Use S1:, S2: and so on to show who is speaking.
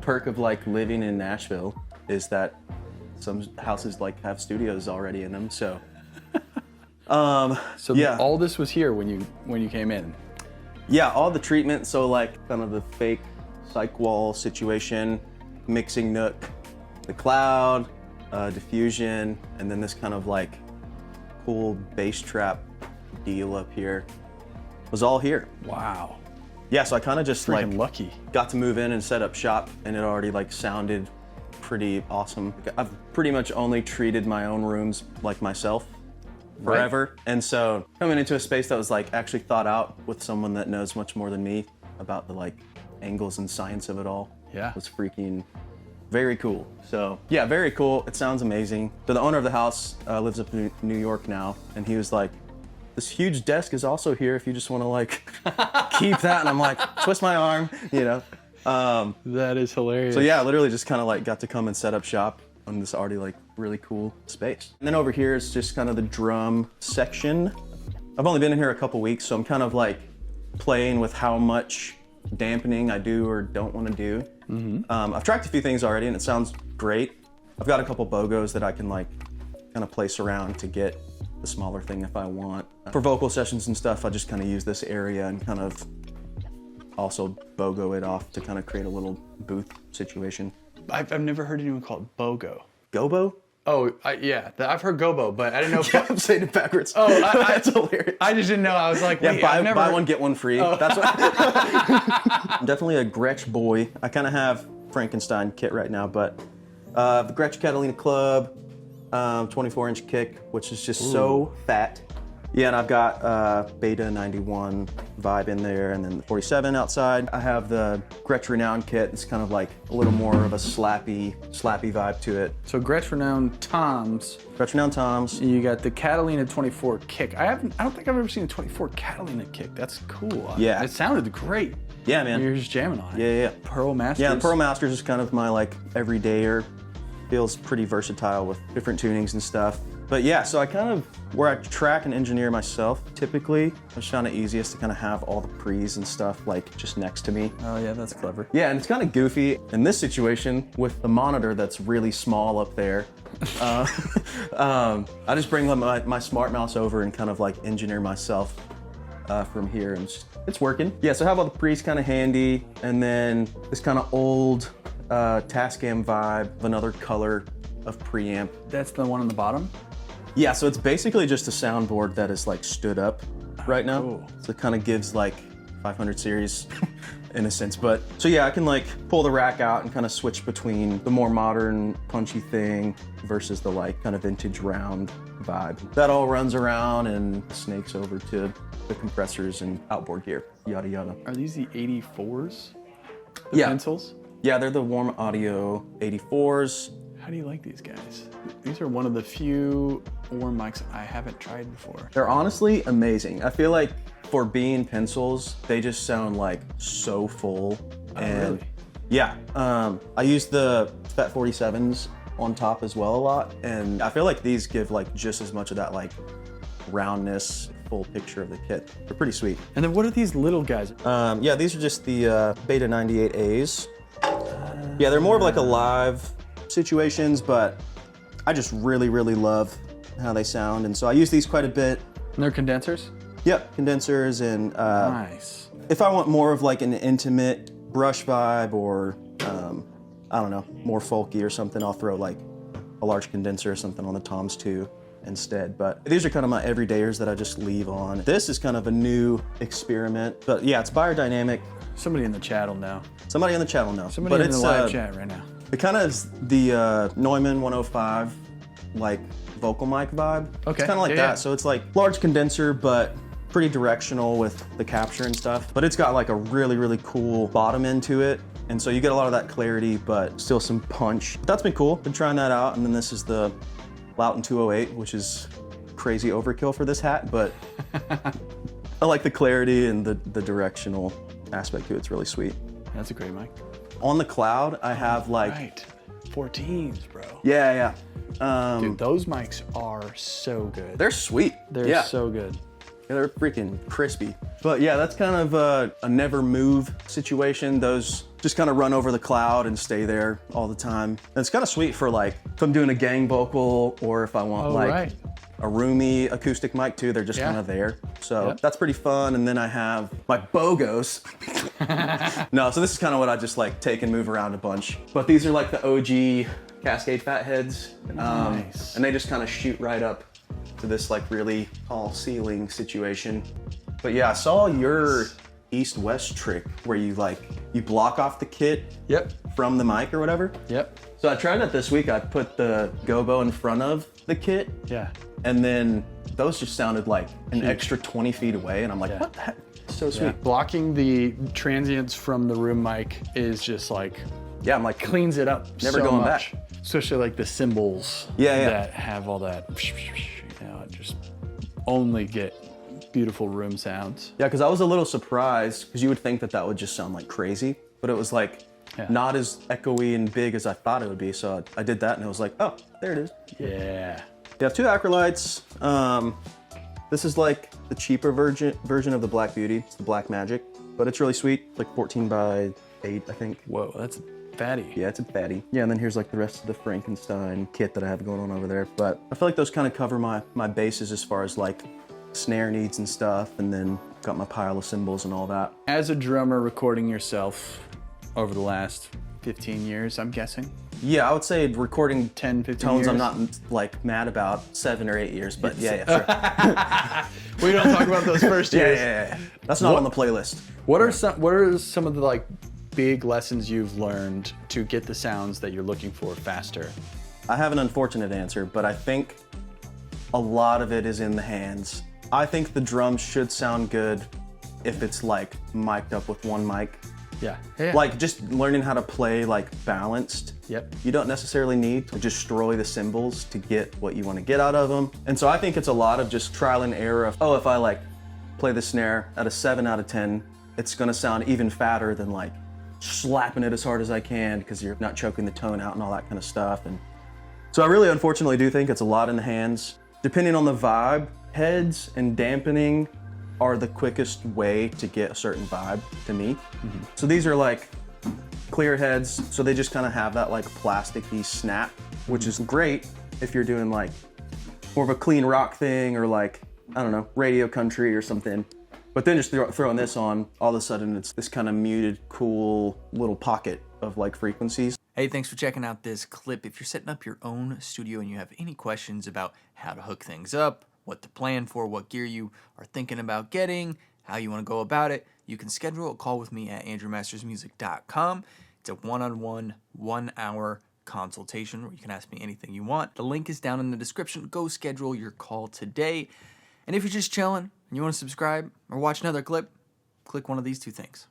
S1: Perk of like living in Nashville is that some houses like have studios already in them, so.
S2: So
S1: yeah.
S2: all this was here when you came in?
S1: Yeah, all the treatment, so like kind of the fake cyc wall situation, mixing nook, the cloud, diffusion, and then this kind of like cool bass trap deal up here was all here.
S2: Wow.
S1: Yeah, so I kind of just
S2: Freaking
S1: like
S2: lucky.
S1: got to move in and set up shop, and it already like sounded pretty awesome. I've pretty much only treated my own rooms like myself forever. Right. And so coming into a space that was like actually thought out with someone that knows much more than me about the like angles and science of it all.
S2: Yeah.
S1: Was freaking very cool. So yeah, very cool. It sounds amazing. So the owner of the house lives up in New York now, and he was like, this huge desk is also here if you just want to like keep that. And I'm like, twist my arm, you know.
S2: That is hilarious.
S1: So yeah, I literally just kind of like got to come and set up shop on this already like really cool space. And then over here is just kind of the drum section. I've only been in here a couple weeks, so I'm kind of like playing with how much dampening I do or don't want to do. Mm-hmm. I've tracked a few things already and it sounds great. I've got a couple bogos that I can like kind of place around to get the smaller thing if I want. For vocal sessions and stuff, I just kind of use this area and kind of also bogo it off to kind of create a little booth situation.
S2: I've never heard anyone call it bogo.
S1: Gobo?
S2: Oh, yeah, I've heard gobo, but I didn't know if
S1: I'm saying it backwards.
S2: Oh,
S1: that's hilarious.
S2: I just didn't know. I was like,
S1: yeah,
S2: wait,
S1: buy one, get one free. Oh. That's what. I'm definitely a Gretsch boy. I kind of have Frankenstein kit right now, but the Gretsch Catalina Club, 24-inch kick, which is just so fat. Yeah, and I've got Beta 91 vibe in there, and then the 47 outside. I have the Gretsch Renown kit. It's kind of like a little more of a slappy vibe to it.
S2: So Gretsch Renown toms.
S1: Gretsch Renown toms.
S2: You got the Catalina 24 kick. I don't think I've ever seen a 24 Catalina kick. That's cool.
S1: Yeah.
S2: It sounded great.
S1: Yeah, man.
S2: You're just jamming on it.
S1: Yeah.
S2: Pearl Masters.
S1: Yeah, the Pearl Masters is kind of my like everydayer. Feels pretty versatile with different tunings and stuff. But yeah, so I kind of, where I track and engineer myself, typically, I just found it easiest to kind of have all the pre's and stuff like just next to me.
S2: Oh yeah, that's clever.
S1: Yeah, and it's kind of goofy. In this situation, with the monitor that's really small up there, I just bring my smart mouse over and kind of like engineer myself from here, and it's working. Yeah, so I have all the pre's kind of handy, and then this kind of old Tascam vibe, another color of preamp.
S2: That's the one on the bottom?
S1: Yeah, so it's basically just a soundboard that is like stood up right now.
S2: Cool.
S1: So it kind of gives like 500 series in a sense. But so yeah, I can like pull the rack out and kind of switch between the more modern punchy thing versus the like kind of vintage round vibe. That all runs around and snakes over to the compressors and outboard gear, yada yada.
S2: Are these the 84s? The
S1: Yeah.
S2: pencils?
S1: Yeah, they're the Warm Audio 84s.
S2: How do you like these guys? These are one of the few Warm mics I haven't tried before.
S1: They're honestly amazing. I feel like for being pencils, they just sound like so full. And
S2: really?
S1: Yeah, I use the Fat 47s on top as well a lot, and I feel like these give like just as much of that like roundness, full picture of the kit. They're pretty sweet.
S2: And then what are these little guys?
S1: Yeah, these are just the Beta 98As. Yeah, they're more of like a live situations, but I just really love how they sound, and so I use these quite a bit.
S2: And they're condensers?
S1: Yep, condensers, and
S2: nice.
S1: if I want more of like an intimate brush vibe or I don't know, more folky or something, I'll throw like a large condenser or something on the toms too instead. But these are kind of my everydayers that I just leave on. This is kind of a new experiment, but yeah, it's biodynamic.
S2: Somebody in the chat will know.
S1: Somebody in the chat will know.
S2: Somebody
S1: but
S2: in the live chat right now.
S1: It kind of is the Neumann 105 like vocal mic vibe.
S2: Okay.
S1: It's kind of like that. So it's like large condenser, but pretty directional with the capture and stuff. But it's got like a really cool bottom end to it. And so you get a lot of that clarity, but still some punch. But that's been cool. Been trying that out. And then this is the Loudon 208, which is crazy overkill for this hat, but I like the clarity and the directional aspect to it. It's really sweet.
S2: That's a great mic.
S1: On the cloud, I have like...
S2: Right. 14s, bro.
S1: Yeah.
S2: Dude, those mics are so good.
S1: They're sweet.
S2: They're so good.
S1: They're freaking crispy. But yeah, that's kind of a never move situation. Those just kind of run over the cloud and stay there all the time. And it's kind of sweet for like, if I'm doing a gang vocal or if I want like a roomy acoustic mic too, they're just kind of there. So that's pretty fun. And then I have my BOGOs. No, so this is kind of what I just like take and move around a bunch. But these are like the OG Cascade Fatheads.
S2: Nice.
S1: And they just kind of shoot right up to this like really tall ceiling situation. But yeah, I saw your east-west trick where you block off the kit from the mic or whatever. So I tried that this week. I put the gobo in front of the kit. And then those just sounded like an extra 20 feet away. And I'm like, what the heck? So sweet.
S2: Blocking the transients from the room mic is just like,
S1: I'm like,
S2: cleans it up
S1: never
S2: so
S1: going
S2: much.
S1: back.
S2: Especially like the cymbals that have all that, just only get beautiful room sounds.
S1: Yeah, because I was a little surprised because you would think that would just sound like crazy, but it was like not as echoey and big as I thought it would be. So I did that and it was like, oh, there it is.
S2: Yeah.
S1: You have two acrylites. This is like the cheaper version of the Black Beauty. It's the Black Magic, but it's really sweet. It's like 14 by 8, I think.
S2: Whoa, that's fatty.
S1: Yeah, it's a fatty. Yeah, and then here's like the rest of the Frankenstein kit that I have going on over there. But I feel like those kind of cover my bases as far as like snare needs and stuff, and then got my pile of cymbals and all that.
S2: As a drummer recording yourself over the last 15 years, I'm guessing?
S1: Yeah, I would say recording
S2: 10, 15
S1: tones
S2: years.
S1: I'm not like mad about 7 or 8 years, but yeah, sure.
S2: We don't talk about those first years.
S1: Yeah. That's not on the playlist.
S2: What are some of the like big lessons you've learned to get the sounds that you're looking for faster?
S1: I have an unfortunate answer, but I think a lot of it is in the hands. I think the drums should sound good if it's like mic'd up with one mic.
S2: Yeah.
S1: Like just learning how to play like balanced. You don't necessarily need to destroy the cymbals to get what you want to get out of them. And so I think it's a lot of just trial and error of, if I like play the snare at a 7 out of 10, it's gonna sound even fatter than like slapping it as hard as I can because you're not choking the tone out and all that kind of stuff. And so I really unfortunately do think it's a lot in the hands. Depending on the vibe, heads and dampening are the quickest way to get a certain vibe to me. So these are like clear heads, so they just kind of have that like plasticky snap, which is great if you're doing like more of a clean rock thing or like, I don't know, radio country or something. But then just throwing this on, all of a sudden it's this kind of muted, cool little pocket of like frequencies.
S3: Hey, thanks for checking out this clip. If you're setting up your own studio and you have any questions about how to hook things up, what to plan for, what gear you are thinking about getting, how you want to go about it, you can schedule a call with me at andrewmastersmusic.com. It's a one-on-one, 1-hour consultation where you can ask me anything you want. The link is down in the description. Go schedule your call today. And if you're just chilling and you want to subscribe or watch another clip, click one of these two things.